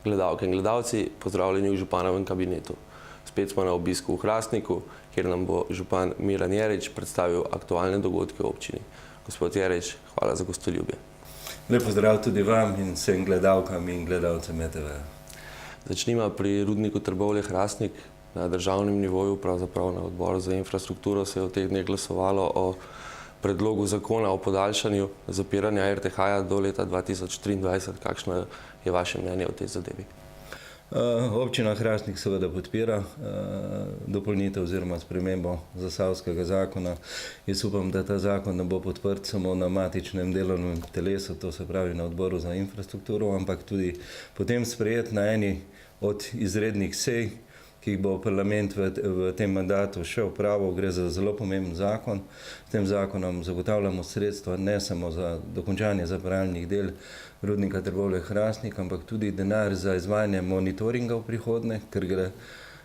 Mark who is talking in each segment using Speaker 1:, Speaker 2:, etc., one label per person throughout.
Speaker 1: Gledalke in gledalci, pozdravljeni v županovem kabinetu. Spet smo na obisku v Hrastniku, kjer nam bo župan Miran Jerič predstavil aktualne dogodke v občini. Gospod Jerič, hvala za gostoljubje.
Speaker 2: Lep pozdrav tudi vam in vsem gledalkam in gledalcem ETV.
Speaker 1: Začnimo pri rudniku Trbovlje-Hrastnik. Na državnem nivoju, pravzaprav na odboru za infrastrukturo, se je v teh dneh glasovalo o predlogu zakona o podaljšanju zapiranja RTH-ja do leta 2023. Kakšno je vaše mnenje o tej zadevi?
Speaker 2: Občina Hrastnik seveda podpira dopolnitev oziroma spremembo zasavskega zakona. Jaz upam, da ta zakon ne bo podprt samo na matičnem delovnem telesu, to se pravi na odboru za infrastrukturo, ampak tudi potem sprejet na eni od izrednih sej, ki jih bo parlament v tem mandatu še opravil. Gre za zelo pomemben zakon. S tem zakonom zagotavljamo sredstva ne samo za dokončanje zapiralnih del rudnika Trbovlje-Hrastnik, ampak tudi denar za izvajanje monitoringa v prihodnje, ker gre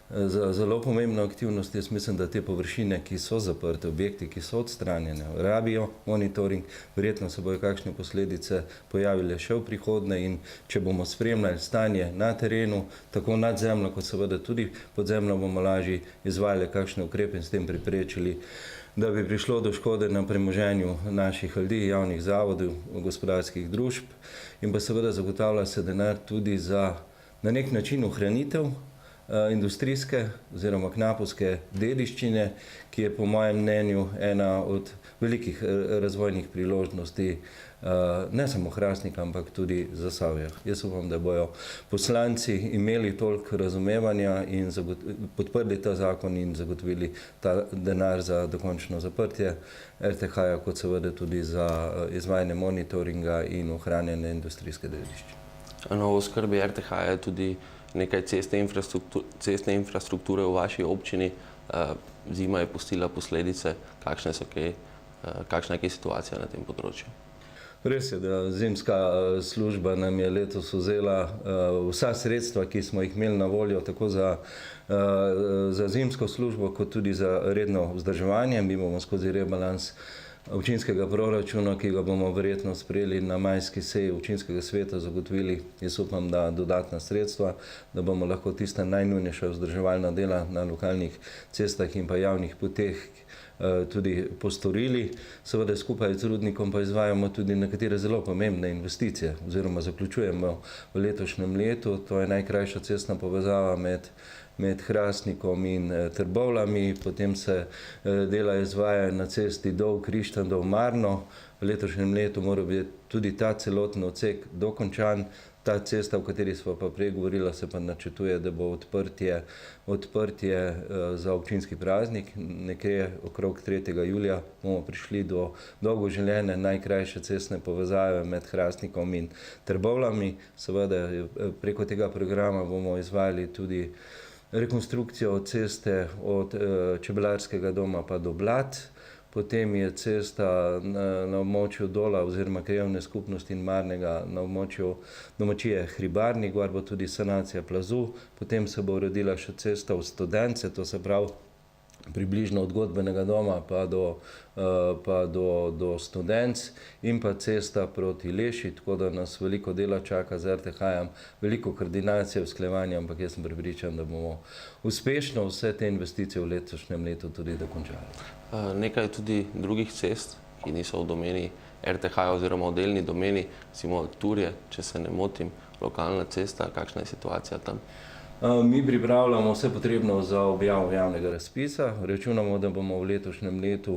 Speaker 2: za zelo pomembno aktivnost. Jaz mislim, da te površine, ki so zaprte, objekti, ki so odstranjene, rabijo monitoring. Verjetno se bojo kakšne posledice pojavile še v prihodnje in če bomo spremljali stanje na terenu, tako nad zemljo, kot seveda tudi pod zemljo, bomo lažje izvajali kakšne ukrepe in s tem preprečili, da bi prišlo do škode na premoženju naših ljudi, javnih zavodov, gospodarskih družb in pa seveda zagotavlja se denar tudi za na nek način ohranitev industrijske oziroma knapovske dediščine, ki je po mojem mnenju ena od velikih razvojnih priložnosti ne samo Hrastnika, ampak tudi Zasavja. Jaz upam, da bojo poslanci imeli toliko razumevanja in podprli ta zakon in zagotovili ta denar za dokončno zaprtje RTH-ja, kot seveda tudi za izvajanje monitoringa in ohranjanje industrijske dediščine.
Speaker 1: V oskrbi RTH-ja je tudi nekaj cestne infrastrukture v vaši občini. Zima je pustila posledice. Kakšna je situacija na tem področju?
Speaker 2: Res je, da zimska služba nam je letos vzela vsa sredstva, ki smo jih imeli na voljo, tako za zimsko službo, kot tudi za redno vzdrževanje. Mi bomo skozi rebalans občinskega proračuna, ki ga bomo verjetno sprejeli na majski seji občinskega sveta, zagotovili, jaz upam, da dodatna sredstva, da bomo lahko tista najnujnejša vzdrževalna dela na lokalnih cestah in pa javnih poteh tudi postorili. Seveda skupaj z rudnikom pa izvajamo tudi nekatere zelo pomembne investicije oziroma zaključujemo v letošnjem letu. To je najkrajša cestna povezava med Hrastnikom in Trbovljami, potem se dela izvajajo na cesti Dol-Krištan-Dol-Marno. V letošnjem letu mora biti tudi ta celoten odsek dokončan. Ta cesta, o kateri smo pa prej govorila, se pa načrtuje, da bo odprtje za občinski praznik. Nekje okrog 3. julija bomo prišli do dolgo želene najkrajše cestne povezave med Hrastnikom in Trbovljami. Seveda preko tega programa bomo izvajali tudi rekonstrukcijo ceste od Čebelarskega doma pa do Blat. Potem je cesta na območju Dola oziroma krajevne skupnosti in Marnega na območju domačije Hribarnik, gor bo tudi sanacija plazu. Potem se bo uredila še cesta v Studence, to se pravi približno od Godbenega doma pa do Studenc in pa cesta proti Leši, tako da nas veliko dela čaka z RTH-jem, veliko koordinacije, usklajevanja, ampak jaz sem prepričan, da bomo uspešno vse te investicije v letošnjem letu tudi dokončali.
Speaker 1: Nekaj je tudi drugih cest, ki niso v domeni RTH-ja oziroma v delni domeni, recimo Turje, če se ne motim, lokalna cesta. Kakšna je situacija tam?
Speaker 2: Mi pripravljamo vse potrebno za objavo javnega razpisa. Računamo, da bomo v letošnjem letu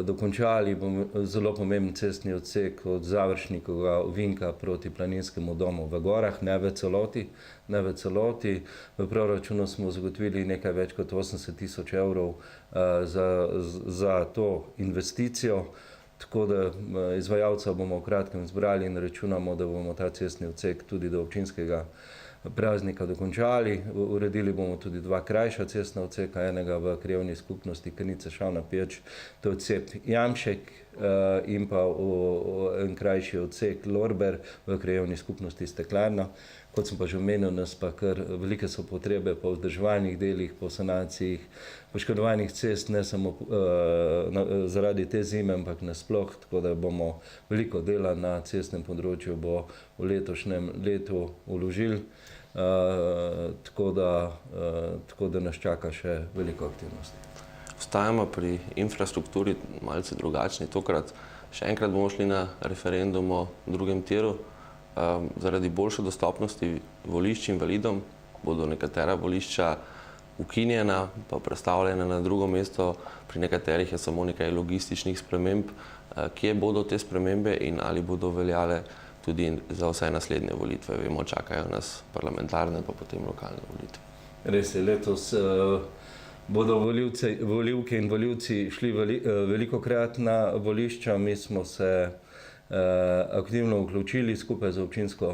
Speaker 2: dokončali zelo pomemben cestni odsek od Završnikovega ovinka proti Planinskemu domu v Gorah, ne v celoti. V proračunu smo zagotovili nekaj več kot 80 000 evrov za to investicijo. Tako da izvajalca bomo v kratkem izbrali in računamo, da bomo ta cestni odsek tudi do občinskega praznika dokončali. Uredili bomo tudi dva krajša cestna odseka, enega v krajevni skupnosti Kanica-Šavna Peč, to je odsek Jamšek in pa en krajši odsek Lorber v krajevni skupnosti Steklarna. kot sem pa že omenil, nas pa kar velike so potrebe po vzdrževalnih delih, po sanaciji poškodovanih cest, ne samo zaradi te zime, ampak nasploh, tako da bomo veliko dela na cestnem področju bo v letošnjem letu vložili, tako da nas čaka še veliko aktivnosti.
Speaker 1: Ostajamo pri infrastrukturi malce drugačni. Tokrat še enkrat bomo šli na referendum o drugem tiru. Zaradi boljše dostopnosti volišč invalidom bodo nekatera volišča ukinjena, pa prestavljena na drugo mesto, pri nekaterih je samo nekaj logističnih sprememb. Kje bodo te spremembe in ali bodo veljale tudi za vse naslednje volitve? Vemo, čakajo nas parlamentarne, pa potem lokalne volitve.
Speaker 2: Res je, letos bodo volivke in volivci šli velikokrat na volišča. Mi smo se aktivno vključili skupaj z občinsko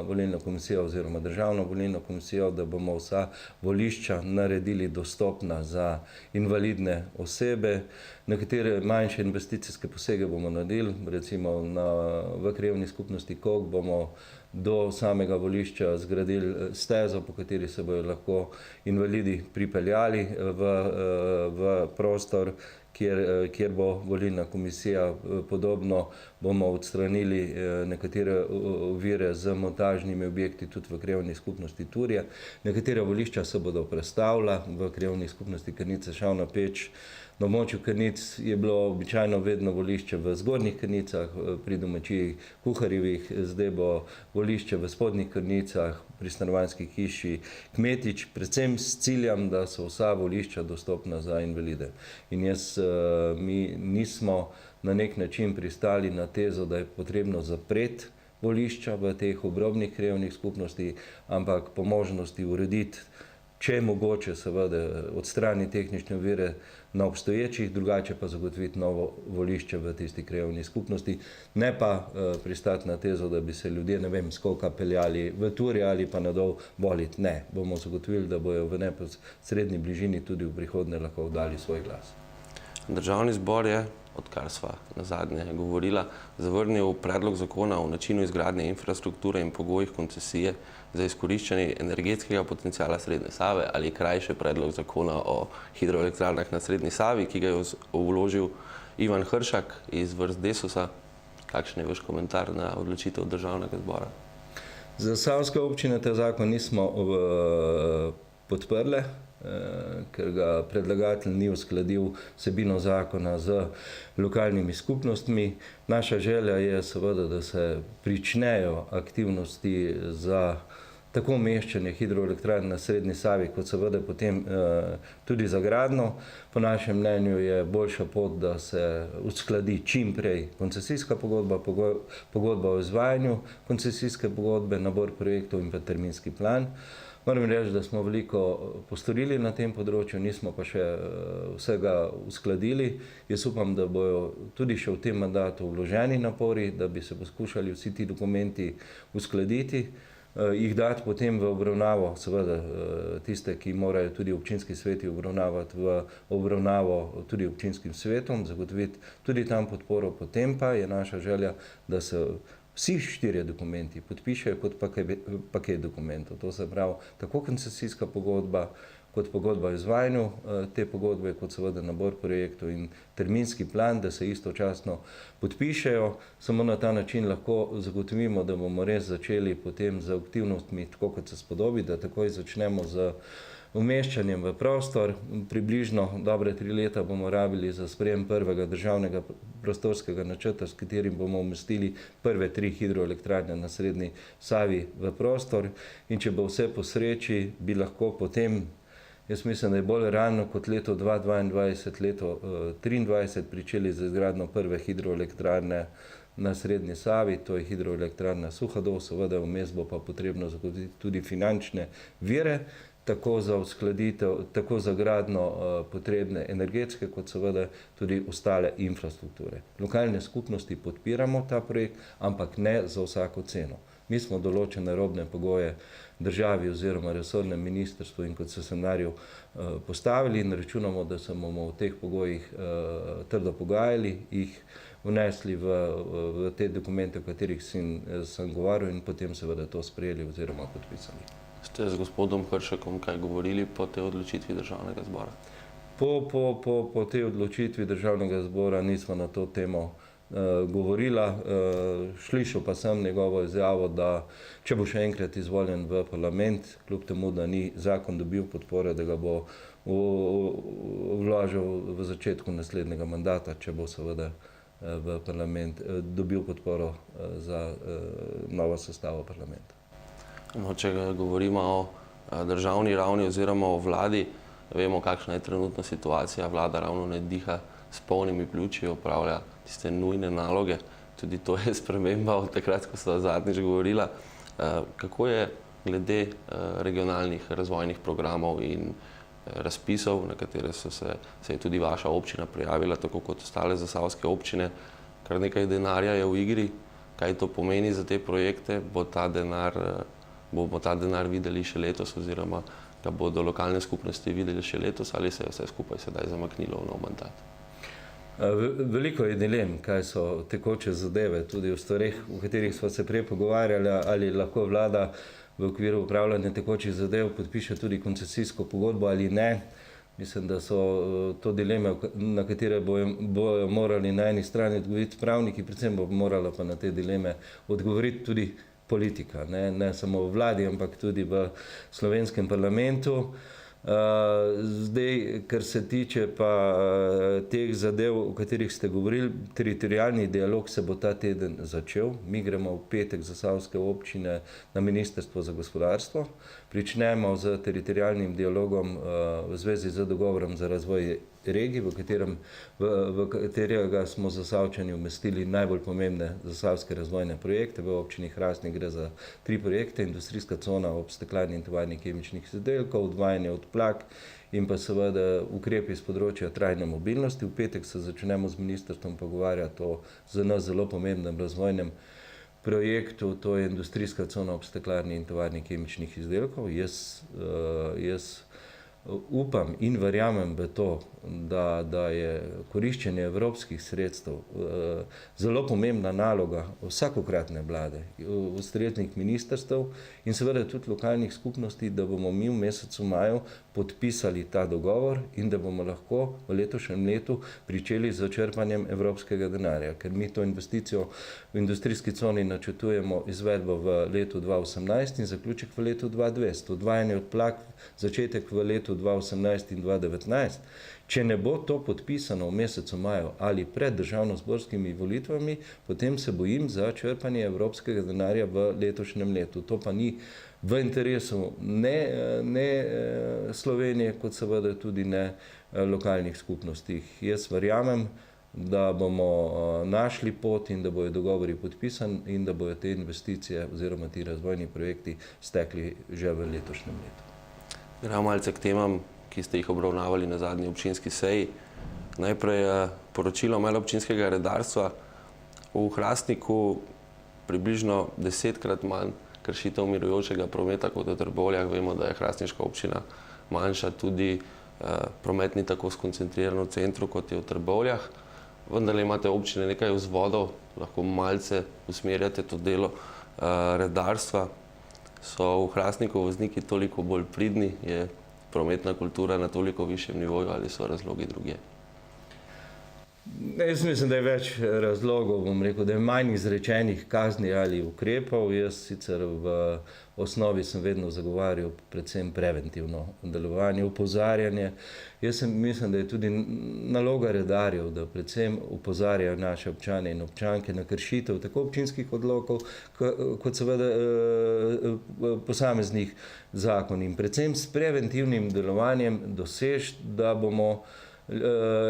Speaker 2: volilno komisijo oziroma državno volilno komisijo, da bomo vsa volišča naredili dostopna za invalidne osebe. Nekatere manjše investicijske posege bomo naredili, recimo v krajevni skupnosti Kog bomo do samega volišča zgradili stezo, po kateri se bodo lahko invalidi pripeljali v prostor, kjer bo volilna komisija. Podobno bomo odstranili nekatere ovire z montažnimi objekti tudi v krajevni skupnosti Turje. Nekatera volišča se bodo prestavila v krajevni skupnosti Krnice, Šavna Peč. Na območju Krnic je bilo običajno vedno volišče v Zgornjih Krnicah, pri domačijih Kuharjevih, zdaj bo volišče v Spodnjih Krnicah, pri stanovanjski hiši Kmetič, predvsem s ciljem, da so vsa volišča dostopna za invalide. In mi nismo na nek način pristali na tezo, da je potrebno zapreti volišča v teh obrobnih krajevnih skupnosti, ampak po možnosti urediti, če je mogoče, seveda odstrani tehnične ovire na obstoječih, drugače pa zagotoviti novo volišče v tisti krajevni skupnosti, ne pa pristati na tezo, da bi se ljudje, ne vem, skoka peljali v Turje ali pa na Dol volit. Ne, bomo zagotovili, da bojo v neposredni bližini tudi v prihodnje lahko oddali svoj glas.
Speaker 1: Državni zbor je, odkar sva nazadnje govorila, zavrnil predlog zakona o načinu izgradnje infrastrukture in pogojih koncesije za izkoriščanje energetskega potenciala Srednje Save, ali krajše predlog zakona o hidroelektrarnah na Srednji Savi, ki ga je vložil Ivan Hršak iz vrst Desusa. Kakšen je vaš komentar na odločitev državnega zbora?
Speaker 2: Za savske občine ta zakon nismo podprli, ker ga predlagatelj ni uskladil vsebino zakona z lokalnimi skupnostmi. Naša želja je seveda, da se pričnejo aktivnosti za tako umeščanje hidroelektrarn na Srednji Savi, kot seveda potem tudi za gradnjo. Po našem mnenju je boljša pot, da se uskladi čim prej koncesijska pogodba, pogodba o izvajanju koncesijske pogodbe, nabor projektov in pa terminski plan. Moram reči, da smo veliko postorili na tem področju, nismo pa še vsega uskladili. Jaz upam, da bojo tudi še v tem mandatu vloženi napori, da bi se poskušali vsi ti dokumenti uskladiti, jih dati potem v obravnavo, seveda tiste, ki morajo tudi občinski sveti obravnavati, v obravnavo tudi občinskim svetom, zagotoviti tudi tam podporo. Potem pa je naša želja, da se vsi 4 dokumenti podpišejo kot paket dokumentov. To se pravi tako koncesijska pogodba, kot pogodba o izvajanju te pogodbe, kot seveda nabor projektov in terminski plan, da se istočasno podpišejo. Samo na ta način lahko zagotovimo, da bomo res začeli potem z aktivnostmi, tako kot se spodobi, da takoj začnemo z umeščanjem v prostor. Približno dobre 3 leta bomo rabili za sprejem prvega državnega prostorskega načrta, s katerim bomo umestili prve 3 hidroelektrarne na Srednji Savi v prostor. In če bo vse po sreči, bi lahko potem, jaz mislim, da je bolj realno kot leto 2022, leto 2023 pričeli z izgradnjo prve hidroelektrarne na Srednji Savi, to je hidroelektrarna Suhadol, seveda vmes bo pa potrebno zagotoviti tudi finančne vire, tako za uskladitev, tako za gradnjo potrebne energetske, kot seveda tudi ostale infrastrukture. Lokalne skupnosti podpiramo ta projekt, ampak ne za vsako ceno. Mi smo določene robne pogoje državi oziroma resornem ministrstvu in koncesionarju postavili in računamo, da se bomo v teh pogojih trdo pogajali, jih vnesli v te dokumente, o katerih sem govoril in potem seveda to sprejeli oziroma podpisali.
Speaker 1: Ste z gospodom Hršakom kaj govorili po tej odločitvi Državnega zbora?
Speaker 2: Po tej odločitvi Državnega zbora nismo na to temo govorila. Slišal pa sem njegovo izjavo, da če bo še enkrat izvoljen v parlament, kljub temu, da ni zakon dobil podpore, da ga bo vložil v začetku naslednjega mandata, če bo seveda v parlament dobil podporo za novo sestavo parlamenta.
Speaker 1: No, če govorimo o državni ravni oziroma o vladi, vemo, kakšna je trenutna situacija. Vlada ravno ne diha s polnimi pljuči, opravlja tiste nujne naloge. Tudi to je sprememba od takrat, ko sta zadnjič govorila. Kako je glede regionalnih razvojnih programov in razpisov, na katere se je tudi vaša občina prijavila, tako kot ostale zasavske občine? Kar nekaj denarja je v igri. Kaj to pomeni za te projekte? Bomo ta denar videli še letos oziroma ga bodo lokalne skupnosti videli še letos ali se je vse skupaj sedaj zamaknilo v nov mandat?
Speaker 2: Veliko je dilem, kaj so tekoče zadeve, tudi v stvareh, o katerih smo se prej pogovarjali, ali lahko vlada v okviru upravljanja tekočih zadev podpiše tudi koncesijsko pogodbo ali ne. Mislim, da so to dileme, na katere bojo morali na eni strani odgovoriti pravniki, predvsem bo morala pa na te dileme odgovoriti tudi politika, ne samo v vladi, ampak tudi v slovenskem parlamentu. Zdaj, kar se tiče pa teh zadev, o katerih ste govorili, teritorijalni dialog se bo ta teden začel. Mi gremo v petek zasavske občine na Ministrstvo za gospodarstvo. Pričnemo z teritorijalnim dialogom v zvezi z dogovorom za razvoj regij, v katerega smo Zasavčani umestili najbolj pomembne zasavske razvojne projekte. V občini Hrastnik gre za 3 projekte: industrijska cona ob Steklarni in tovarni kemičnih izdelkov, odvajanje odplak in pa seveda ukrepi z področja trajne mobilnosti. V petek se začnemo z ministrstvom pogovarjati o za nas zelo pomembnem razvojnem projektu, to je industrijska cona ob Steklarni in tovarni kemičnih izdelkov. Jaz upam in verjamem v to, da je koriščenje evropskih sredstev zelo pomembna naloga vsakokratne vlade, ustreznih ministrstev in seveda tudi lokalnih skupnosti, da bomo mi v mesecu maju podpisali ta dogovor in da bomo lahko v letošnjem letu pričeli z črpanjem evropskega denarja, ker mi to investicijo v industrijski coni načrtujemo izvedbo v letu 2018 in zaključek v letu 2020. Odvajanje odplak, začetek v letu 2018 in 2019. Če ne bo to podpisano v mesecu maju ali pred državnozborskimi volitvami, potem se bojim za črpanje evropskega denarja v letošnjem letu. To pa ni v interesu ne Slovenije, kot seveda tudi ne lokalnih skupnostih. Jaz verjamem, da bomo našli pot in da bojo dogovori podpisani in da bojo te investicije oziroma ti razvojni projekti stekli že v letošnjem letu.
Speaker 1: Gremo malce k temam, ki ste jih obravnavali na zadnji občinski seji. Najprej poročilo medobčinskega redarstva. V Hrastniku približno 10-krat manj kršitev mirujočega prometa kot v Trbovljah. Vemo, da je hrastniška občina manjša, tudi promet ni tako skoncentriran v centru, kot je v Trbovljah. Vendar imate občine nekaj vzvodov, lahko malce usmerjate to delo redarstva. So v Hrastniku vozniki toliko bolj pridni, je prometna kultura na toliko višjem nivoju ali so razlogi drugje?
Speaker 2: Jaz mislim, da je več razlogov, bom rekel, da je manj izrečenih kazni ali ukrepov. Jaz sicer v osnovi sem vedno zagovarjal predvsem preventivno delovanje, opozarjanje. Jaz mislim, da je tudi naloga redarjev, da predvsem opozarjajo naše občane in občanke na kršitev tako občinskih odlokov, kot seveda posameznih zakonov. In predvsem s preventivnim delovanjem doseči, da bomo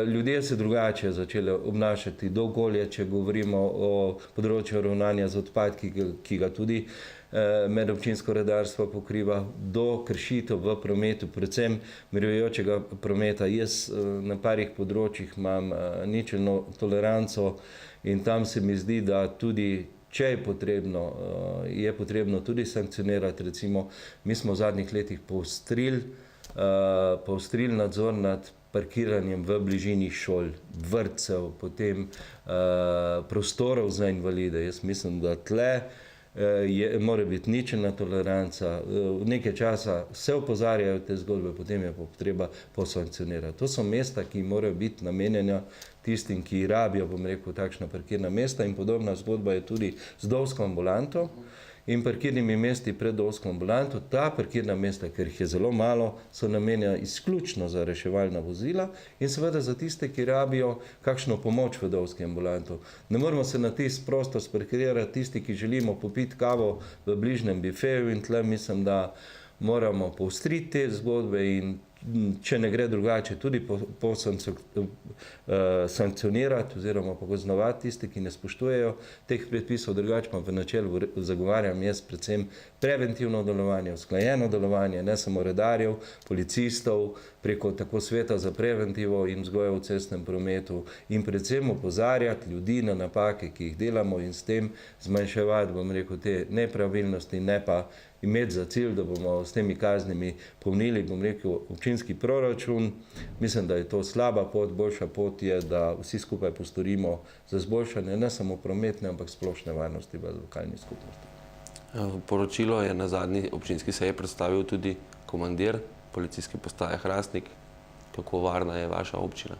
Speaker 2: ljudje se drugače začeli obnašati do okolja, če govorimo o področju ravnanja z odpadki, ki ga tudi medobčinsko redarstvo pokriva, do kršitev v prometu, predvsem mirujočega prometa. Jaz na parih področjih imam ničelno toleranco in tam se mi zdi, da tudi če je potrebno tudi sankcionirati. Recimo, mi smo v zadnjih letih poostrili nadzor nad parkiranjem v bližini šol, vrtcev, potem prostorov za invalide. Jaz mislim, da tle mora biti ničelna toleranca. Nekaj časa se opozarjajo te zgodbe, potem je pa treba posankcionirati. To so mesta, ki morajo biti namenjena tistim, ki rabijo, bom rekel, takšna parkirna mesta, in podobna zgodba je tudi z vdovsko ambulanto in parkirnimi mesti pred vdovsko ambulanto. Ta parkirna mesta, ker jih je zelo malo, so namenjena izključno za reševalna vozila in seveda za tiste, ki rabijo kakšno pomoč v vdovski ambulanto. Ne moramo se na tisti prostor sparkirati tisti, ki želimo popiti kavo v bližnjem bifeju, in tle mislim, da moramo poostriti te zgodbe in če ne gre drugače, tudi sankcionirati oziroma pokaznovati tiste, ki ne spoštujejo teh predpisov. Drugače pa v načelu zagovarjam jaz predvsem preventivno delovanje, usklajeno delovanje, ne samo redarjev, policistov, preko tako sveta za preventivo in vzgojo v cestnem prometu, in predvsem opozarjati ljudi na napake, ki jih delamo, in s tem zmanjševati, bom rekel, te nepravilnosti, ne pa imeti za cilj, da bomo s temi kaznimi polnili, bom rekel, občinski proračun. Mislim, da je to slaba pot. Boljša pot je, da vsi skupaj postorimo za izboljšanje ne samo prometne, ampak splošne varnosti v lokalni skupnosti.
Speaker 1: Poročilo je na zadnji občinski seji predstavil tudi komandir policijske postaje Hrastnik. Kako varna je vaša občina?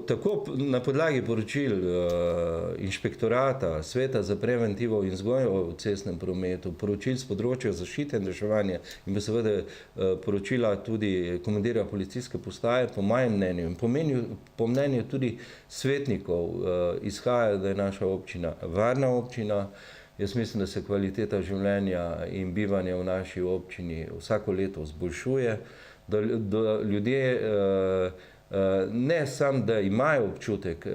Speaker 2: Tako na podlagi poročil inšpektorata, sveta za preventivo in vzgojo v cestnem prometu, poročil z področja zaščite in reševanja in pa seveda poročila tudi komandirja policijske postaje, po mojem mnenju in po mnenju tudi svetnikov izhaja, da je naša občina varna občina. Jaz mislim, da se kvaliteta življenja in bivanja v naši občini vsako leto izboljšuje, da ljudje ne samo, da imajo občutek,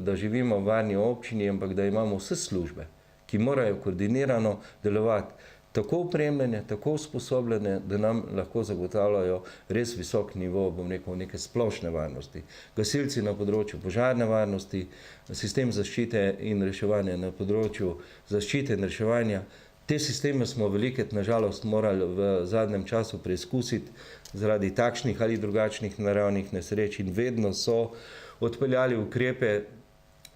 Speaker 2: da živimo v varni občini, ampak da imamo vse službe, ki morajo koordinirano delovati, tako opremljene, tako usposobljene, da nam lahko zagotavljajo res visok nivo, bom rekel, neke splošne varnosti. Gasilci na področju požarne varnosti, sistem zaščite in reševanja na področju zaščite in reševanja. Te sisteme smo velikokrat nažalost morali v zadnjem času preizkusiti zaradi takšnih ali drugačnih naravnih nesreč in vedno so odpeljali ukrepe,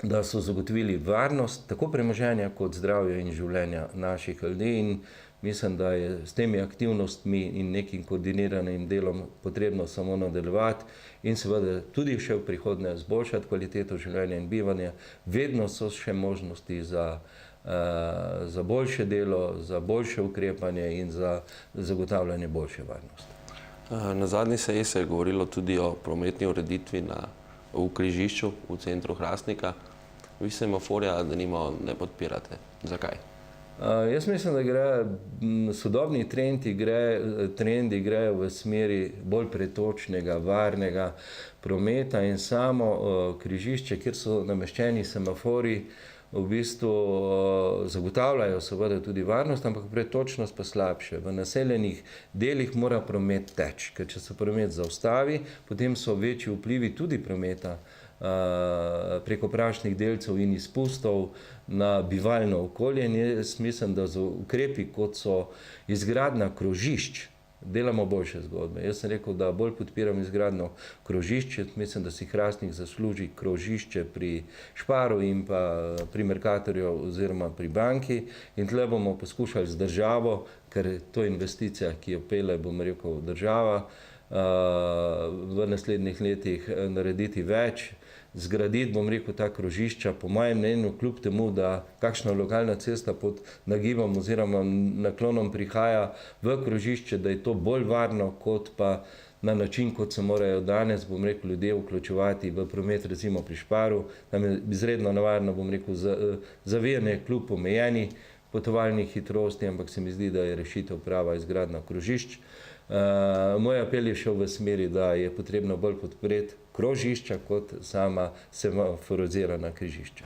Speaker 2: da so zagotovili varnost tako premoženja kot zdravja in življenja naših ljudi, in mislim, da je s temi aktivnostmi in nekim koordiniranim delom potrebno samo nadaljevati in seveda tudi še v prihodnje izboljšati kvaliteto življenja in bivanja. Vedno so še možnosti za boljše delo, za boljše ukrepanje in za zagotavljanje boljše varnosti.
Speaker 1: Na zadnji seji se je govorilo tudi o prometni ureditvi v križišču v centru Hrastnika. Vi semaforja denimo ne podpirate. Zakaj?
Speaker 2: Jaz mislim, da sodobni trendi grejo v smeri bolj pretočnega, varnega prometa, in samo križišče, kjer so nameščeni semaforji, v bistvu zagotavljajo seveda tudi varnost, ampak pretočnost pa slabše. V naseljenih delih mora promet teči, ker če se promet zaustavi, potem so večji vplivi tudi prometa preko prašnih delcev in izpustov na bivalno okolje. In jaz mislim, da z ukrepi, kot so izgradnja krožišč, delamo boljše zgodbe. Jaz sem rekel, da bolj podpiram izgradnjo krožišče. Mislim, da si Hrastnik zasluži krožišče pri Šparu in pa pri Mercatorju oziroma pri banki, in tle bomo poskušali z državo, ker to je investicija, ki jo pelje, bom rekel, država, v naslednjih letih narediti več, zgraditi, bom rekel, ta krožišča. Po mojem mnenju, kljub temu, da kakšna lokalna cesta pod nagibom oziroma naklonom prihaja v krožišče, da je to bolj varno, kot pa na način, kot se morajo danes, bom rekel, ljudje vključevati v promet, recimo pri Šparu. Tam je izredno nevarno, bom rekel, zavijanje kljub omejeni potovalni hitrosti, ampak se mi zdi, da je rešitev prava izgradnja krožišč. Moj apel je šel v smeri, da je potrebno bolj podpreti krožišča kot sama semaforizirana križišča.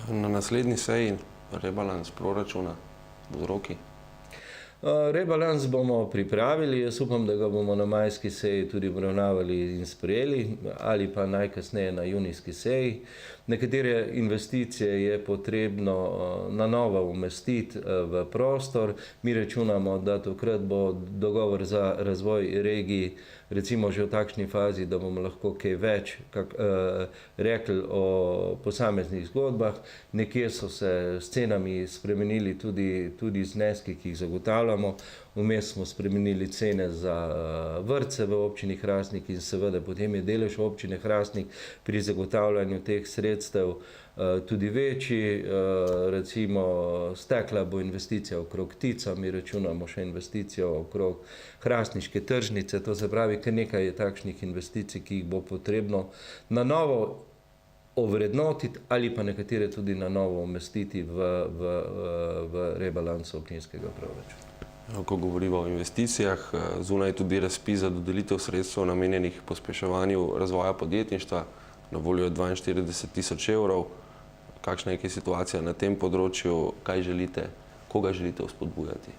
Speaker 1: Na naslednji seji rebalans proračuna, vzroki?
Speaker 2: Rebalans bomo pripravili, jaz upam, da ga bomo na majski seji tudi obravnavali in sprejeli, ali pa najkasneje na junijski seji. Nekatere investicije je potrebno na novo umestiti v prostor. Mi računamo, da takrat bo dogovor za razvoj regij recimo že v takšni fazi, da bomo lahko kaj več rekli o posameznih zgodbah. Nekje so se s cenami spremenili tudi zneski, ki jih zagotavljamo. Vmes smo spremenili cene za vrtce v občini Hrastnik in seveda potem je delež občine Hrastnik pri zagotavljanju teh sredstev tudi večji. Recimo stekla bo investicija okrog Tica, mi računamo še investicijo okrog hrastniške tržnice, to se pravi, kar nekaj je takšnih investicij, ki jih bo potrebno na novo ovrednotiti ali pa nekatere tudi na novo umestiti v rebalansu občinskega proračuna.
Speaker 1: Ko govorimo o investicijah, zunaj je tudi razpis za dodelitev sredstev namenjenih pospeševanju razvoja podjetništva, na voljo je 42.000 evrov. Kakšna je situacija na tem področju, kaj želite, koga želite vzpodbujati?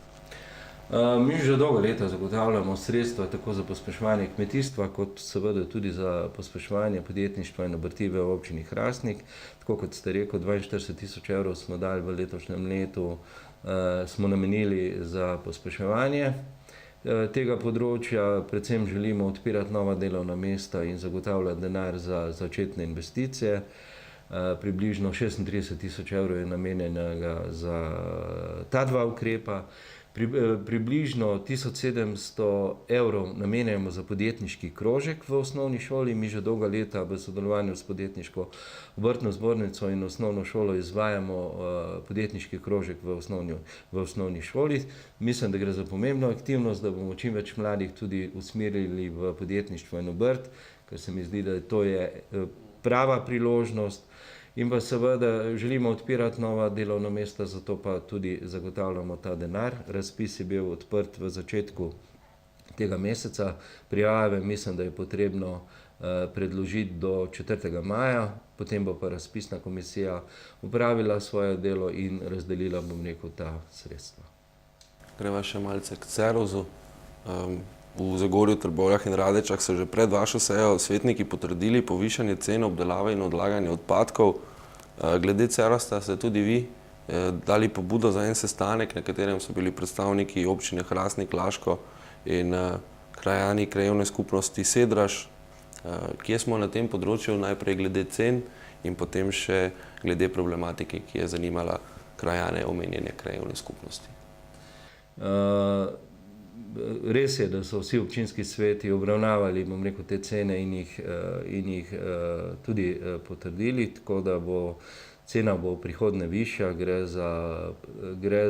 Speaker 2: Mi že dolgo leta zagotavljamo sredstva tako za pospeševanje kmetijstva, kot seveda tudi za pospeševanje podjetništva in obrti v občini Hrastnik. Tako kot ste rekel, 42.000 evrov smo dali v letošnjem letu, smo namenili za pospeševanje tega področja. Predvsem želimo odpirati nova delovna mesta in zagotavljati denar za začetne investicije. Približno 36.000 evrov je namenjenega za ta dva ukrepa. Približno 1700 evrov namenjamo za podjetniški krožek v osnovni šoli. Mi že dolga leta v sodelovanju s podjetniško obrtno zbornico in osnovno šolo izvajamo podjetniški krožek v osnovni šoli. Mislim, da gre za pomembno aktivnost, da bomo čim več mladih tudi usmerili v podjetništvo in obrt, ker se mi zdi, da to je prava priložnost. In pa seveda želimo odpirati nova delovna mesta, zato pa tudi zagotavljamo ta denar. Razpis je bil odprt v začetku tega meseca. Prijave mislim, da je potrebno predložiti do 4. maja, potem bo pa razpisna komisija upravila svoje delo in razdelila, bom rekel, ta sredstva.
Speaker 1: Greva še malce k Cerovzu. V Zagorju, Trbovljah in Radečah so že pred vašo sejo svetniki potrdili povišanje cen obdelave in odlaganja odpadkov. Glede Cerovsta ste tudi vi dali pobudo za en sestanek, na katerem so bili predstavniki občine Hrastnik, Laško in krajani krajevne skupnosti Sedraž. Kje smo na tem področju, najprej glede cen in potem še glede problematike, ki je zanimala krajane omenjene krajevne skupnosti?
Speaker 2: Res je, da so vsi občinski sveti obravnavali, bom rekel, te cene in jih tudi potrdili, tako da cena bo v prihodnje višja. Gre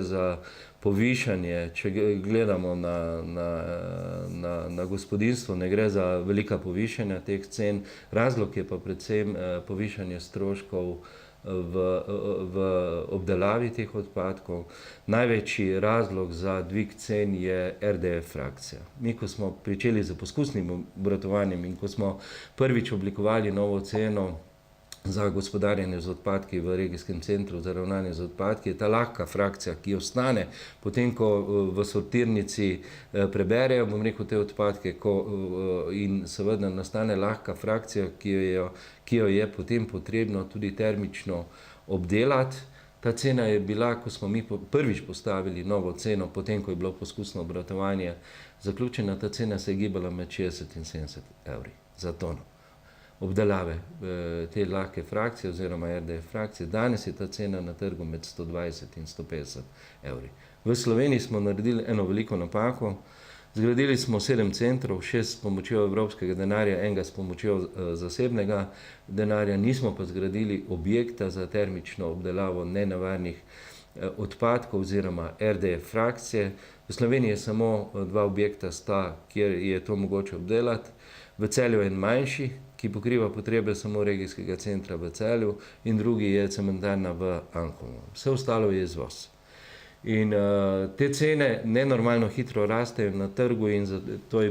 Speaker 2: za povišanje, če gledamo na gospodinjstvo, ne gre za velika povišanja teh cen. Razlog je pa predvsem povišanje stroškov v obdelavi teh odpadkov. Največji razlog za dvig cen je RDF frakcija. Mi, ko smo pričeli z poskusnim obratovanjem in ko smo prvič oblikovali novo ceno za gospodarjenje z odpadki v regijskem centru za ravnanje z odpadki, je ta lahka frakcija, ki ostane potem, ko v sortirnici preberejo, bom rekel, te odpadke in seveda nastane lahka frakcija, ki jo je potem potrebno tudi termično obdelati. Ta cena je bila, ko smo mi prvič postavili novo ceno, potem, ko je bilo poskusno obratovanje zaključena, ta cena se je gibala med 60 in 70 evri za tono obdelave te lahke frakcije oziroma RDF frakcije. Danes je ta cena na trgu med 120 in 150 evri. V Sloveniji smo naredili eno veliko napako. Zgradili smo 7 centrov, 6 s pomočjo evropskega denarja, enega s pomočjo zasebnega denarja. Nismo pa zgradili objekta za termično obdelavo nenevarnih odpadkov oziroma RDF frakcije. V Sloveniji je samo 2 objekta sta, kjer je to mogoče obdelati. V Celju je en manjši, ki pokriva potrebe samo regijskega centra v Celju, in drugi je cementarna v Anhovem. Vse ostalo je izvoz. In te cene nenormalno hitro rastejo na trgu in to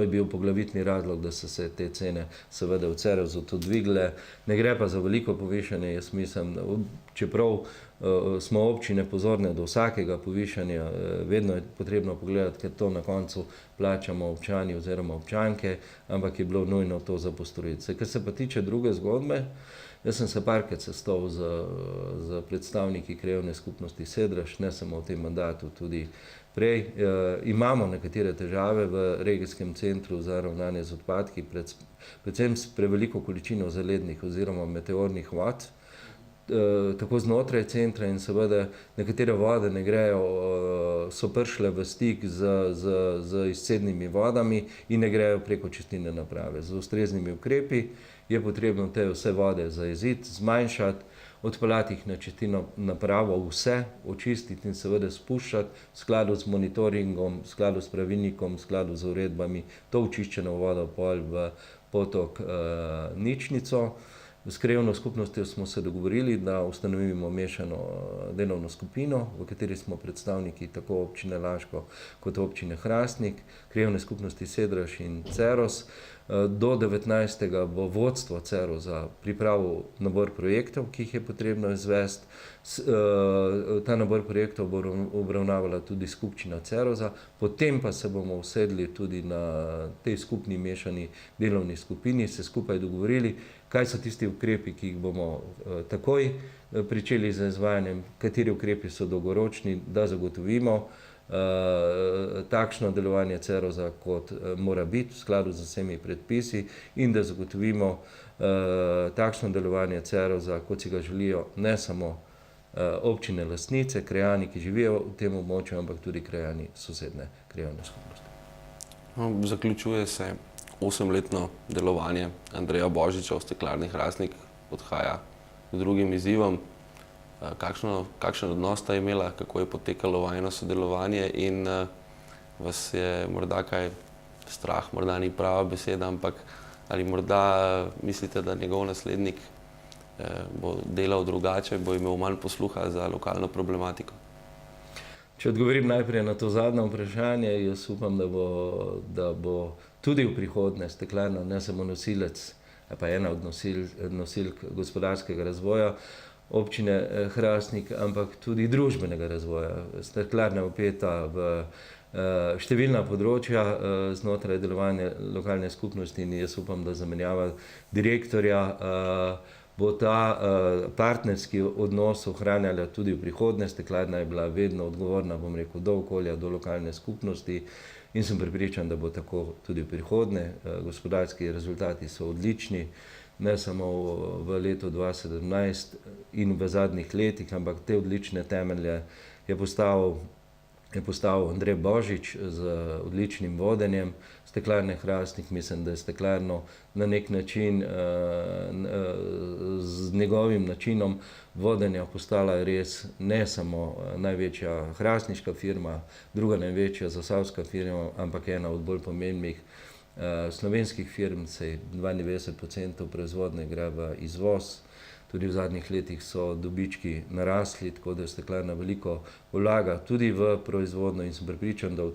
Speaker 2: je bil poglavitni razlog, da so se te cene seveda v Cerovzu tudi dvigle. Ne gre pa za veliko povišanje, jaz mislim, čeprav smo občine pozorne do vsakega povišanja, vedno je potrebno pogledati, ker to na koncu plačamo občani oziroma občanke, ampak je bilo nujno to za postoriti. Kar se pa tiče druge zgodbe, Jaz sem se parkrat sestal z predstavniki krajevne skupnosti Sedraž, ne samo v tem mandatu, tudi prej. Imamo nekatere težave v regijskem centru za ravnanje z odpadki, predvsem s preveliko količino zalednih oziroma meteornih vod, tako znotraj centra in seveda nekatere vode ne grejo, so prišle v stik z izcednimi vodami in ne grejo preko čistilne naprave. Z ustreznimi ukrepi je potrebno te vse vode zajeziti, zmanjšati, odpeljati jih na čistilno napravo, vse očistiti in seveda spuščati v skladu z monitoringom, v skladu s pravilnikom, v skladu z uredbami, to očiščeno vodo pol v potok Ničnico. S krajevno skupnostjo smo se dogovorili, da ustanovimo mešano delovno skupino, v kateri smo predstavniki tako občine Laško kot občine Hrastnik, krajevne skupnosti Sedraž in Ceros. Do 19. bo vodstvo Ceroza pripravil nabor projektov, ki jih je potrebno izvesti. Ta nabor projektov bo obravnavala tudi skupščina Ceroza, potem pa se bomo usedli tudi na tej skupni mešani delovni skupini, se skupaj dogovorili, kaj so tisti ukrepi, ki jih bomo takoj pričeli z izvajanjem, kateri ukrepi so dolgoročni, da zagotovimo takšno delovanje Ceroza, kot mora biti v skladu z vsemi predpisi in da zagotovimo takšno delovanje Ceroza, kot si ga želijo ne samo občine lastnice, krajani, ki živijo v tem območju, ampak tudi krajani sosedne krajevne skupnosti.
Speaker 1: Zaključuje se 8-letno delovanje Andreja Božiča v Steklarni Hrastnik, odhaja z drugim izzivom. Kakšen odnos sta imela, kako je potekalo vajino sodelovanje in vas je morda kaj strah, morda ni prava beseda, ampak ali morda mislite, da njegov naslednik bo delal drugače, bo imel manj posluha za lokalno problematiko?
Speaker 2: Če odgovorim najprej na to zadnje vprašanje, jaz upam, da bo tudi v prihodnje Steklarna ne samo nosilec, pa ena od nosilk gospodarskega razvoja občine Hrastnik, ampak tudi družbenega razvoja. Steklarna je vpeta v številna področja znotraj delovanja lokalne skupnosti in jaz upam, da zamenjava direktorja bo ta partnerski odnos ohranjala tudi v prihodnje. Steklarna je bila vedno odgovorna, bom rekel, do okolja, do lokalne skupnosti in sem prepričan, da bo tako tudi v prihodnje. Gospodarski rezultati so odlični, ne samo v letu 2017 in v zadnjih letih, ampak te odlične temelje je postavil Andrej Božič z odličnim vodenjem Steklarne Hrastnik. Mislim, da je Steklarno na nek način z njegovim načinom vodenja postala res ne samo največja hrastniška firma, druga največja zasavska firma, ampak ena od bolj pomembnih slovenskih firm, saj 92% proizvodnje gre v izvoz. Tudi v zadnjih letih so dobički narasli, tako da Steklarna veliko vlaga tudi v proizvodnjo in sem prepričan, da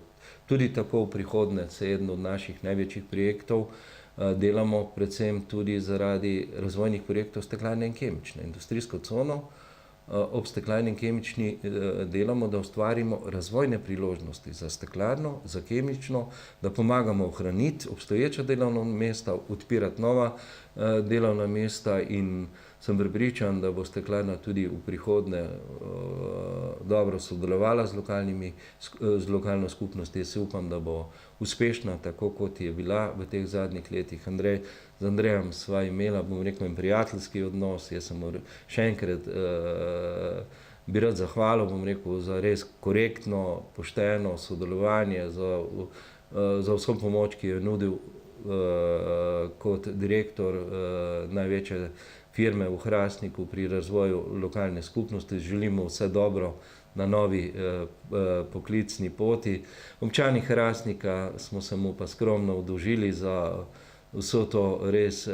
Speaker 2: tudi tako v prihodnje se eden od naših največjih projektov delamo, predvsem tudi zaradi razvojnih projektov Steklarne in kemične. Industrijsko cono ob Steklarni in kemični delamo, da ustvarimo razvojne priložnosti za Steklarno, za kemično, da pomagamo ohraniti obstoječa delovna mesta, odpirati nova delovna mesta in sem prepričan, da bo Steklarna tudi v prihodnje dobro sodelovala z lokalno skupnostjo. Jaz upam, da bo uspešna, tako kot je bila v teh zadnjih letih. Z Andrejem sva imela, bom rekel, en prijateljski odnos. Jaz sem še enkrat bi rad zahvalil, bom rekel, za res korektno, pošteno sodelovanje, za vso pomoč, ki jo je nudil kot direktor največje firme v Hrastniku pri razvoju lokalne skupnosti. Želimo vse dobro na novi poklicni poti. Občani Hrastnika smo se mu pa skromno oddolžili za vso to res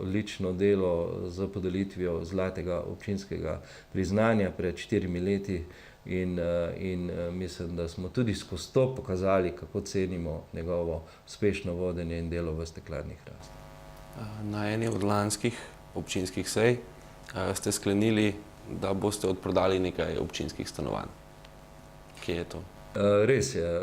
Speaker 2: odlično delo z podelitvijo zlatega občinskega priznanja pred 4 leti in mislim, da smo tudi skozi to pokazali, kako cenimo njegovo uspešno vodenje in delo v Steklarni Hrastnik.
Speaker 1: Na eni od lanskih občinskih sej ste sklenili, da boste odprodali nekaj občinskih stanovanj. Kje je to?
Speaker 2: Res je.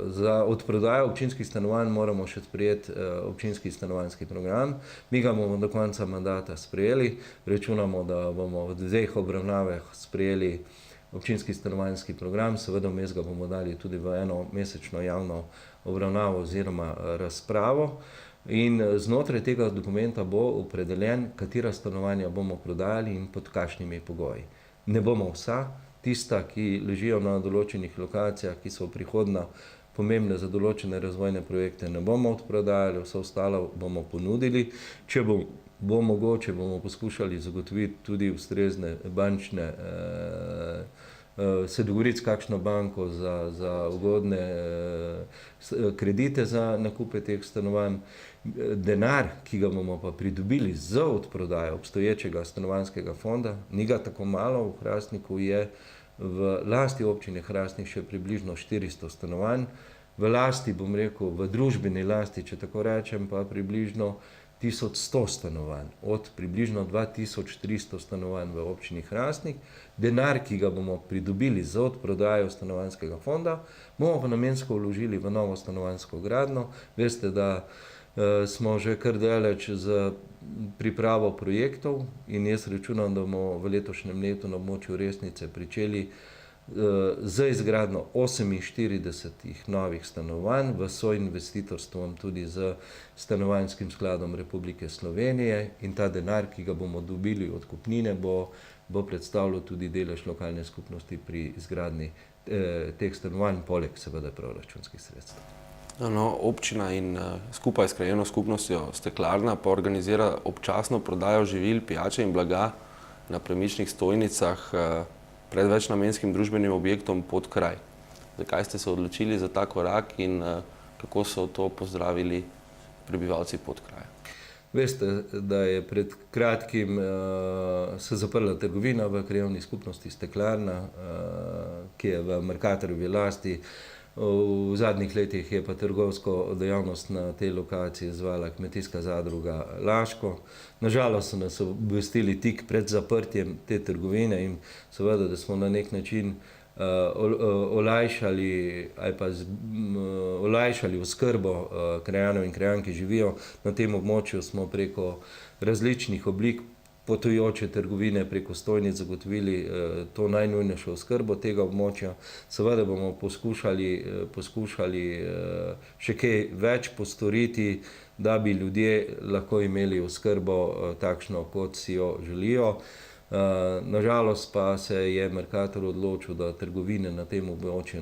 Speaker 2: Za odprodajo občinskih stanovanj moramo še sprejeti občinski stanovanjski program. Mi ga bomo do konca mandata sprejeli. Računamo, da bomo v 2 obravnavah sprejeli občinski stanovanjski program. Seveda vmes ga bomo dali tudi v eno mesečno javno obravnavo oziroma razpravo. In znotraj tega dokumenta bo opredeljen, katera stanovanja bomo prodajali in pod kakšnimi pogoji. Ne bomo vsa. Tista, ki ležijo na določenih lokacijah, ki so prihodnja pomembne za določene razvojne projekte, ne bomo odprodajali, vse ostalo bomo ponudili. Če bo mogoče, bomo poskušali zagotoviti tudi ustrezne bančne, se dogovoriti s kakšno banko za ugodne kredite za nakupe teh stanovanj. Denar, ki ga bomo pa pridobili z odprodajo obstoječega stanovanjskega fonda, ni ga tako malo, v Hrastniku je v lasti občine Hrastnik še približno 400 stanovanj, v lasti, bom rekel, v družbeni lasti, če tako rečem, pa približno 1100 stanovanj, od približno 2300 stanovanj v občini Hrastnik. Denar, ki ga bomo pridobili z odprodajo stanovanjskega fonda, bomo pa namensko vložili v novo stanovanjsko gradnjo. Veste, da smo že kar daleč z pripravo projektov in jaz računam, da bomo v letošnjem letu na območju Resnice pričeli z izgradnjo 48 novih stanovanj v soinvestitorstvom tudi z Stanovanjskim skladom Republike Slovenije, in ta denar, ki ga bomo dobili od kupnine, bo predstavljal tudi delež lokalne skupnosti pri izgradnji teh stanovanj, poleg seveda proračunskih sredstev.
Speaker 1: No, občina in skupaj s krajevno skupnostjo Steklarna pa organizira občasno prodajo živil, pijače in blaga na premičnih stojnicah pred večnamenskim družbenim objektom Podkraj. Zakaj ste se odločili za ta korak in kako so to pozdravili prebivalci Podkraja?
Speaker 2: Veste, da je pred kratkim se zaprla trgovina v krajevni skupnosti Steklarna, ki je v Mercatorjevi lasti. V zadnjih letih je pa trgovsko dejavnost na tej lokaciji izvajala Kmetijska zadruga Laško. Nažalost so nas obvestili tik pred zaprtjem te trgovine in seveda, da smo na nek način olajšali oskrbo krajanov in krajank, ki živijo na tem območju, smo preko različnih oblik potujoče trgovine preko stojnic zagotovili to najnujnejšo oskrbo tega območja. Seveda bomo poskušali še kaj več postoriti, da bi ljudje lahko imeli oskrbo takšno, kot si jo želijo. Nažalost pa se je Mercator odločil, da trgovine na tem območju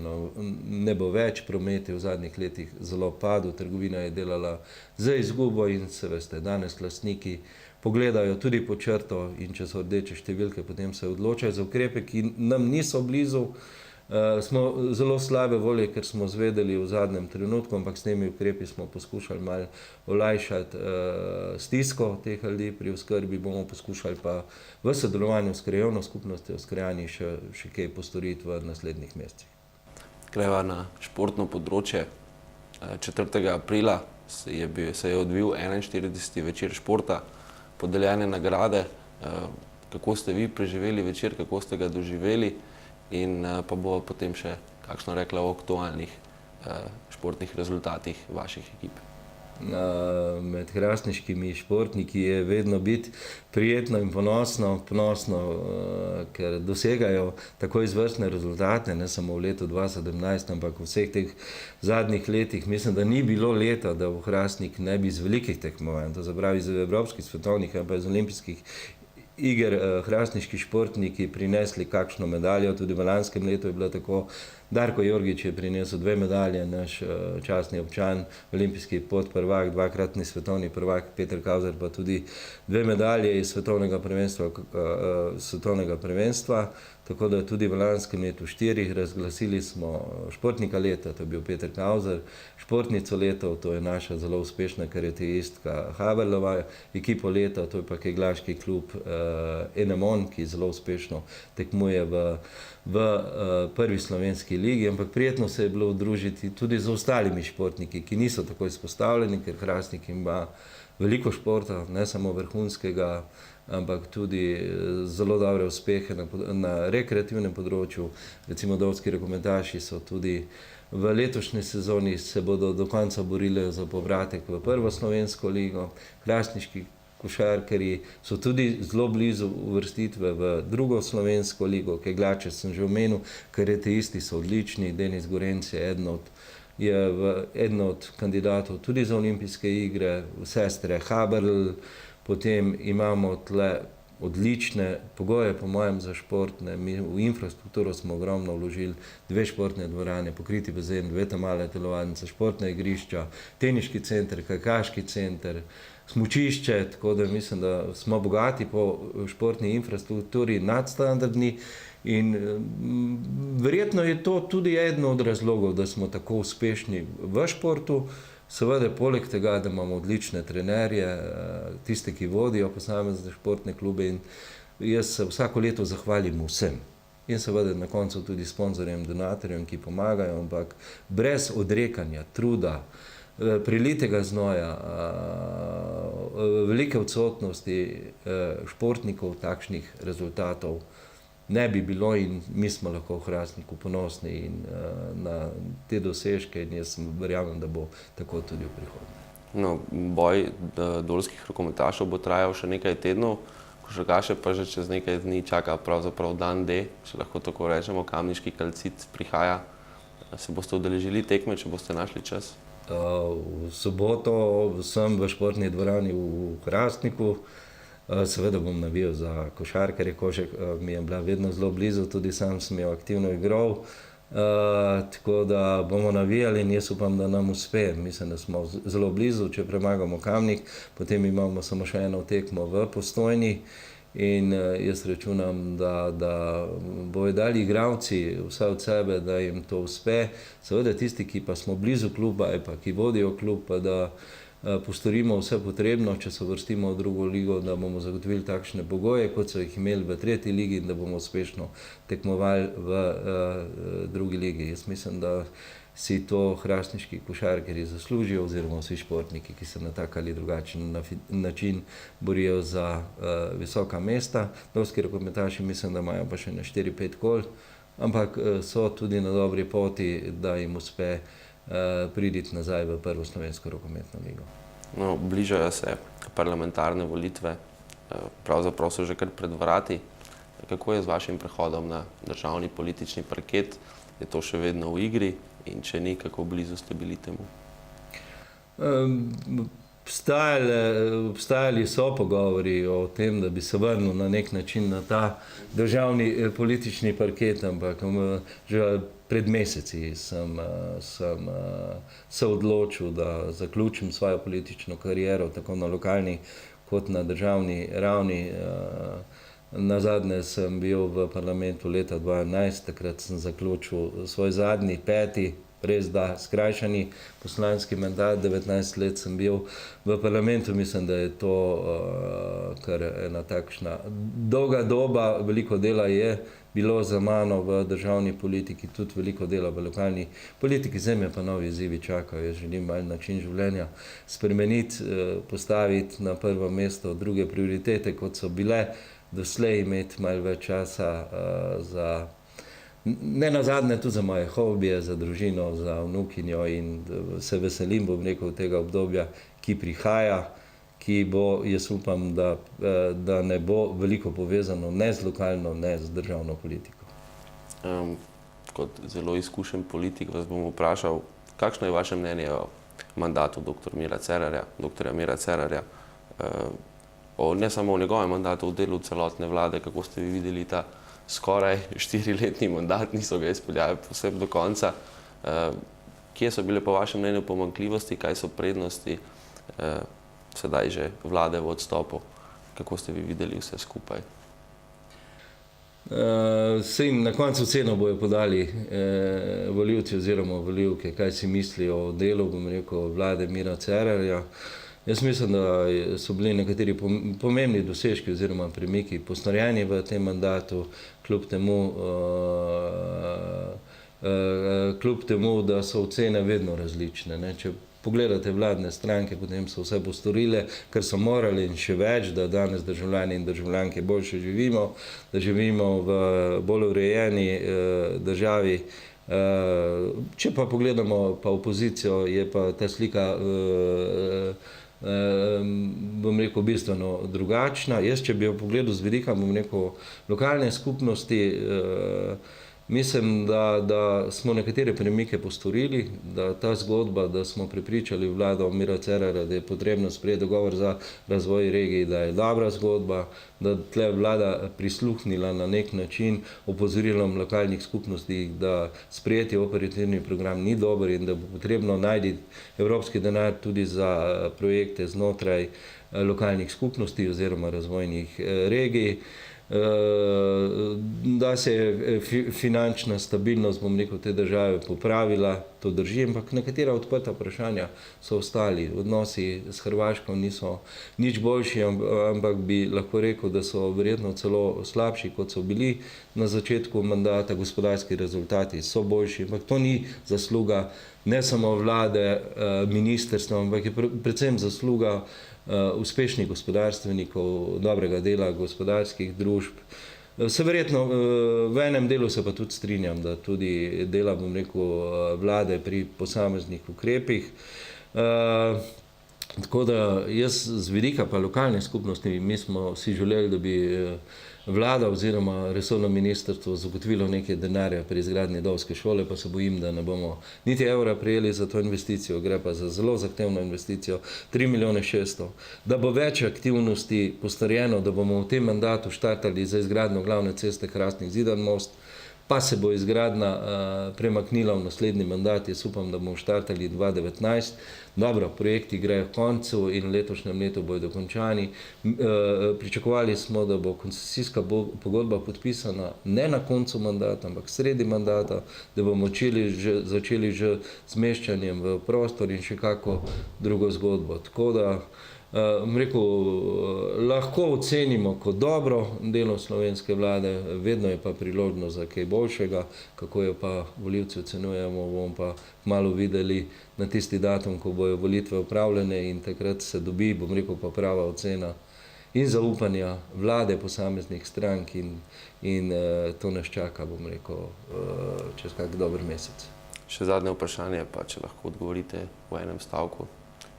Speaker 2: ne bo več. Promet je v zadnjih letih zelo padel, trgovina je delala z izgubo in se veste, danes lastniki pogledajo tudi po črto in če so rdeče številke, potem se odločajo za ukrepe, ki nam niso blizu. Smo zelo slabe volje, ker smo zvedeli v zadnjem trenutku, ampak s temi ukrepi smo poskušali malo olajšati stisko teh ljudi pri oskrbi, bomo poskušali pa v sodelovanju s krajevno skupnostjo, s krajani še kaj postoriti v naslednjih mesecih.
Speaker 1: Greva na športno področje. 4. aprila se je odvil 41. večer športa, podeljene nagrade. Kako ste vi preživeli večer, kako ste ga doživeli in pa bo potem še kakšno rekla o aktualnih športnih rezultatih vaših ekip.
Speaker 2: Med hrastniškimi športniki je vedno biti prijetno in ponosno, ker dosegajo tako izvrstne rezultate, ne samo v letu 2017, ampak v vseh teh zadnjih letih. Mislim, da ni bilo leta, da v Hrastnik ne bi iz velikih tekmovanj, to se pravi iz evropskih, svetovnih in pa iz olimpijskih iger, hrastniški športniki prinesli kakšno medaljo. Tudi v lanskem letu je bilo tako. Darko Jorgič je prinesel 2 medalje, naš častni občan, olimpijski podprvak, 2-kratni svetovni prvak, Peter Kauzer pa tudi 2 medalje iz svetovnega prvenstva, tako da tudi v lanskem letu 4. Razglasili smo športnika leta, to je bil Peter Kauzer, športnico leta, to je naša zelo uspešna karateistka Haberlova, ekipo leta, to je pa kegljaški klub Enemon, ki zelo uspešno tekmuje v prvi slovenski ligi, ampak prijetno se je bilo družiti tudi z ostalimi športniki, ki niso tako izpostavljeni, ker Hrastnik ima veliko športa, ne samo vrhunskega, ampak tudi zelo dobre uspehe na rekreativnem področju. Recimo dovski rokometaši so tudi v letošnji sezoni se bodo do konca borili za povratek v prvo slovensko ligo. Hrastniški košarkarji so tudi zelo blizu uvrstitve v drugo slovensko ligo, kegljače sem že omenil, karateisti so odlični, Denis Gorenc je eden od kandidatov tudi za olimpijske igre, sestre Haberl, potem imamo tle odlične pogoje, po mojem, za športne. Mi v infrastrukturo smo ogromno vložili, 2 športne dvorane, pokriti bazen, 2 male telovadnice, športna igrišča, teniški center, kajakaški center, smučišče, tako da mislim, da smo bogati po športni infrastrukturi, nadstandardni in verjetno je to tudi eden od razlogov, da smo tako uspešni v športu. Seveda, poleg tega, da imamo odlične trenerje, tiste, ki vodijo posamezne športne klube, in jaz se vsako leto zahvalim vsem. In seveda na koncu tudi sponzorjem, donatorjem, ki pomagajo, ampak brez odrekanja, truda, prilitega znoja, velike odsotnosti športnikov takšnih rezultatov ne bi bilo in mi smo lahko v Hrastniku ponosni in na te dosežke in jaz verjamem, da bo tako tudi v prihodnje.
Speaker 1: No, boj dolskih rokometašev bo trajal še nekaj tednov, košarkaše pa že čez nekaj dni čaka pravzaprav dan D, če lahko tako rečemo, Kamniški kalcit prihaja. Se boste udeležili tekme, če boste našli čas?
Speaker 2: V soboto sem v športni dvorani v Hrastniku. Seveda bom navijal za košarkarje, košarka mi je bila vedno zelo blizu, tudi sam sem jo aktivno igral, tako da bomo navijali in jaz upam, da nam uspe. Mislim, da smo zelo blizu, če premagamo Kamnik, potem imamo samo še eno tekmo v Postojni in jaz računam, da bojo dali igralci vse od sebe, da jim to uspe. Seveda tisti, ki pa smo blizu kluba, pa ki vodijo klub, pa da postorimo vse potrebno, če se vrstimo v drugo ligo, da bomo zagotovili takšne pogoje, kot so jih imeli v 3. ligi in da bomo uspešno tekmovali v 2. ligi. Jaz mislim, da si to hrastniški košarkarji zaslužijo oziroma vsi športniki, ki se na tak ali drugačen način borijo za visoka mesta. Dovski rokometaši mislim, da imajo pa še na 4-5 kol, ampak so tudi na dobri poti, da jim uspe priditi nazaj v prvo slovensko rokometno ligo.
Speaker 1: No, bližajo se parlamentarne volitve, pravzaprav so že kar pred vrati. Kako je z vašim prehodom na državni politični parket? Je to še vedno v igri in če ni, kako blizu ste bili temu?
Speaker 2: Obstajali so pogovori o tem, da bi se vrnil na nek način na ta državni politični parket, ampak že pred meseci sem se odločil, da zaključim svojo politično kariero tako na lokalni kot na državni ravni. Nazadnje sem bil v parlamentu leta 2011, takrat sem zaključil svoj zadnji, 5., res da skrajšani poslanski mandat, 19 let sem bil v parlamentu, mislim, da je to kar ena takšna dolga doba, veliko dela je bilo za mano v državni politiki, tudi veliko dela v lokalni politiki, zdaj me pa novi izzivi čakajo, jaz želim malo način življenja spremeniti, postaviti na prvo mesto druge prioritete, kot so bile, doslej imeti malo več časa za ne nazadnje tudi za moje hobije, za družino, za vnukinjo in se veselim, bom rekel, tega obdobja, ki prihaja, ki bo, jaz upam, da ne bo veliko povezano ne z lokalno, ne z državno politiko.
Speaker 1: Kot zelo izkušen politik vas bom vprašal, kakšno je vaše mnenje o mandatu dr. Mira Cerarja, ne samo o njegovem mandatu, v delu celotne vlade, kako ste vi videli ta skoraj 4-letni mandat, niso ga izpeljali posebej do konca. Kje so bile po vašem mnenju pomanjkljivosti, kaj so prednosti sedaj že vlade v odstopu? Kako ste vi videli vse skupaj?
Speaker 2: Na koncu ceno bojo podali volivci oziroma volivke, kaj si mislijo o delu, bom rekel, vlade Mira Cerarja. Jaz mislim, da so bili nekateri pomembni dosežki oziroma premiki postorjeni v tem mandatu, kljub temu, da so ocene vedno različne. Če pogledate vladne stranke, potem so vse postorile, ker so morali in še več, da danes državljani in državljanke boljše živimo, da živimo v bolj urejeni državi. Če pa pogledamo pa opozicijo, je pa ta slika bom rekel, bistveno drugačna. Jaz, če bi jo pogledal z vidika, bom rekel, lokalne skupnosti, mislim, da smo nekatere premike postorili, da ta zgodba, da smo prepričali vlado Mira Cerarja, da je potrebno sprejeti dogovor za razvoj regij, da je dobra zgodba, da tle vlada prisluhnila na nek način opozorilom lokalnih skupnosti, da sprejeti operativni program ni dober in da bo potrebno najti evropski denar tudi za projekte znotraj lokalnih skupnosti oziroma razvojnih regij. Da se je finančna stabilnost, bom rekel, te države popravila, to drži, ampak nekatera odprta vprašanja so ostali. Odnosi s Hrvaško niso nič boljši, ampak bi lahko rekel, da so verjetno celo slabši, kot so bili na začetku mandata. Gospodarski rezultati so boljši, ampak to ni zasluga ne samo vlade, ministrstva, ampak je predvsem zasluga uspešnih gospodarstvenikov, dobrega dela gospodarskih družb. Se verjetno v enem delu se pa tudi strinjam, da tudi dela, bom rekel, vlade pri posameznih ukrepih. Tako da jaz z vidika pa lokalne skupnosti, mi smo si želeli, da bi vlada oziroma resorno ministrstvo zagotovilo nekaj denarja pri izgradnji Dovske šole, pa se bojim, da ne bomo niti evra prejeli za to investicijo, gre pa za zelo zahtevno investicijo, 3 milijone 600. Da bo več aktivnosti postorjeno, da bomo v tem mandatu štartali za izgradnjo glavne ceste Hrastnik-Zidan most, pa se bo izgradnja premaknila v naslednji mandat. Jaz upam, da bomo štartali 2019. Dobro, projekti grejo k koncu in letošnjem letu bojo dokončani. Pričakovali smo, da bo koncesijska pogodba podpisana ne na koncu mandata, ampak sredi mandata, da bomo začeli že z meščanjem v prostor in še kako drugo zgodbo. Tako da lahko ocenimo kot dobro delo slovenske vlade, vedno je pa priložnost za kaj boljšega. Kako jo pa volivci ocenujemo, bomo pa malo videli na tisti datum, ko bojo volitve upravljene in takrat se dobi, bom rekel, pa prava ocena in zaupanja vlade posameznih strank in to nas čaka, bom rekel, čez kak dober mesec.
Speaker 1: Še zadnje vprašanje, pa če lahko odgovorite v enem stavku.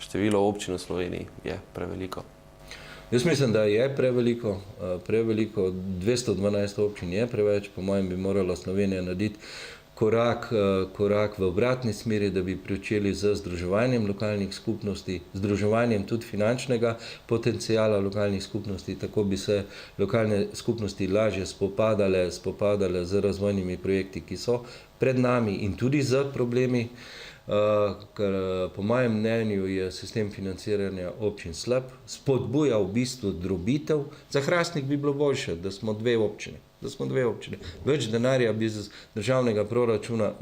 Speaker 1: Število občin v Sloveniji je preveliko?
Speaker 2: Jaz mislim, da je preveliko. 212 občin je preveč. Po mojem bi morala Slovenija narediti korak v obratni smeri, da bi pričeli z združevanjem lokalnih skupnosti, združevanjem tudi finančnega potencijala lokalnih skupnosti, tako bi se lokalne skupnosti lažje spopadale z razvojnimi projekti, ki so pred nami in tudi z problemi. Ker po mojem mnenju je sistem financiranja občin slab, spodbuja v bistvu drobitev. Za Hrastnik bi bilo boljše, da smo dve občine. Več denarja bi iz državnega proračuna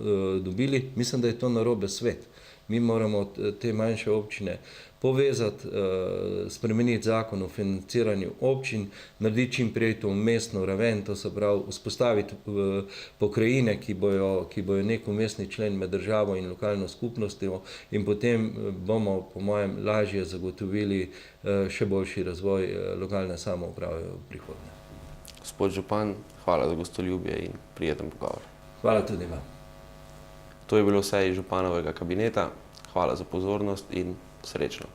Speaker 2: dobili. Mislim, da je to narobe svet. Mi moramo te manjše občine povezati, spremeniti zakon o financiranju občin, narediti čim prej to mestno raven, to se pravi vzpostaviti pokrajine, ki bojo nek umestni člen med državo in lokalno skupnostjo in potem bomo, po mojem, lažje zagotovili še boljši razvoj lokalne samouprave v prihodnje.
Speaker 1: Gospod župan, hvala za gostoljubje in prijeten pogovor.
Speaker 2: Hvala tudi vam.
Speaker 1: To je bilo vse iz županovega kabineta. Hvala za pozornost in srečno.